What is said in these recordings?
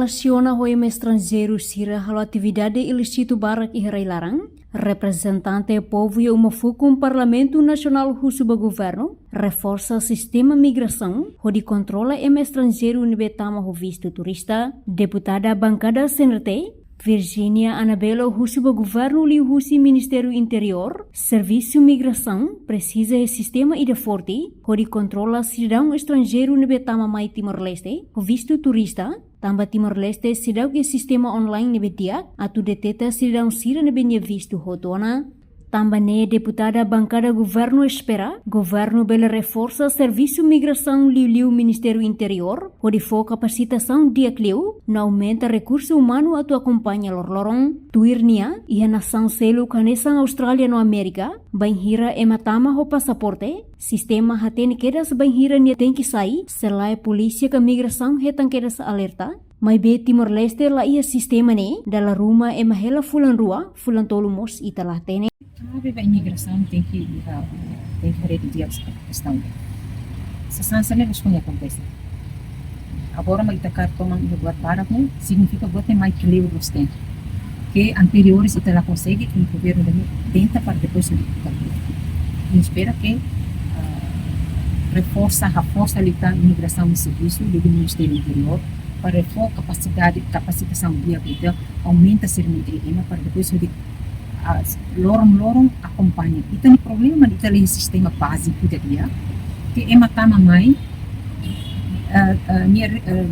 relaciona hoema estrangeiro sira halo atividade ilícito barak e larang, representante povo e uma fukum Parlamento Nacional Husuba Governo, reforça sistema migração, onde controla ema estrangeiro nibetama ho visto turista, deputada bancada CNT, Virginia Anabelo Husuba Governo li Husi Ministério Interior, Serviço Migração, precisa de sistema ida forte, onde controla cidadão estrangeiro nibetama mai Timor-Leste, ho visto turista, tambah Timor-Leste sidau ke sistema online nebe diak, atu deteta cidadão sira nebe nye visto hotona. Tambah ne deputada bancada governo espera, governo bela reforça serviço migração liu Ministério Interior, onde for capacitação diak liu, na aumenta recurso humano atu acompanha lorong, tuirnia, e a nação selo canesan Austrália no América, banhira ematama ho passaporte, sistema hatene kedas banhira nia tem que sair, selai polícia ka migração hetan kedas alerta, mai be Timor-Leste la ia sistema ne, dala rumah emahela fulan rua, fulan tolumos italah tene. A imigração tem que redigir essa questão. Se sansa não responde acontece. Agora mas itacar tomam o buat para com significa buat mais clear os tem. Que anteriores ita lá consegue que o governo tenta para depois ele espera que reforça a força ali da imigração e serviço do Ministério Interior para reforçar capacitação dia vida aumenta sermente para depois ele lorong acompanha. E tem problema de ter sistema básico de dia que é matar mamãe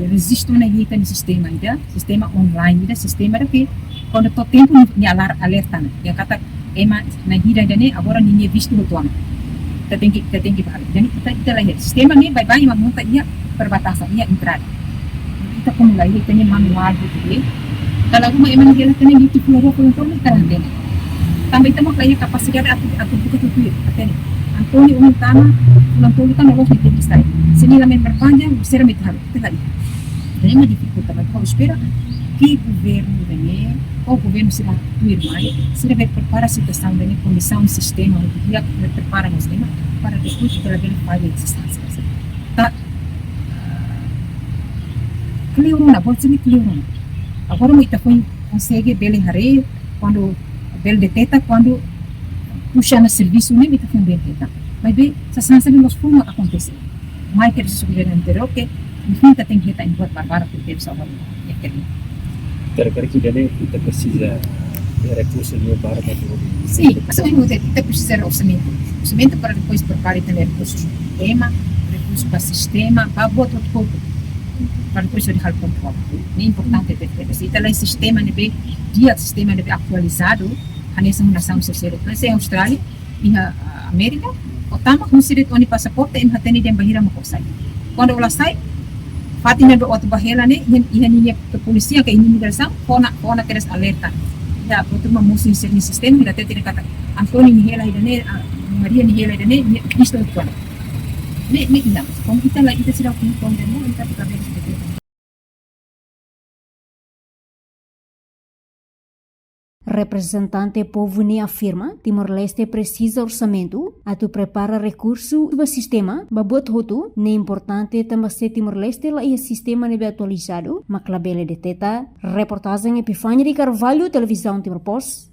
resiste na hita no sistema ida sistema online ida sistema que quando todo tempo ni alerta ya kata ema na hita ida agora ninguém visto o tono tem que parar jadi kita lahir sistema ni bye monta ia perbatasan ia entrada kita acumular hita ni manual gitu kalau rumah emang dia kena di pulau pulau karantena também temos aí capacidade de buka tutup até Antônio Umitama Antônio kan logo tem que estar se ele também perpanjang será metade tadi jadi uma dificuldade mas eu espero que governo dele ou governo se lá tuir mais se deve preparar a situação dele condição sistema onde dia prepara o sistema para depois para ele fazer existência tá clear pode ser clear agora muita foi consegue bele hare quando bel deteta quando puxa no serviço nem está bem deteta mas bem se sansa nos forma acontecer mais que isso governo anterior que enfim tem que estar em buat barbara por ter salvar é que kira-kira kita precisa de recursos no para sim mas eu não kita precisa de orçamento para depois preparar também recursos tema recursos para sistema para botar tudo para depois de hal controle é importante ter se está lá em sistema nebe dia sistema nebe atualizado nessa nação terceira classe em Austrália e a América otama considerat oni passaporte em hateni dem bahira mo sai quando ela sai fatina do outro bahela ne ia ke polícia que imigração kona teres alerta da outro uma moça em sistema ila tete kata Antônio Nihela idane Maria Nihela idane isto é tudo ne ina como kita lá kita sira com demo kita fica bem Representante povo ni afirma Timor-Leste precisa orçamento atu prepara recurso do sistema babot hotu ne importante também Timor-Leste lá ia sistema nebe atualizado maclabele de teta reportagem Epifânia de Carvalho televisão Timor Post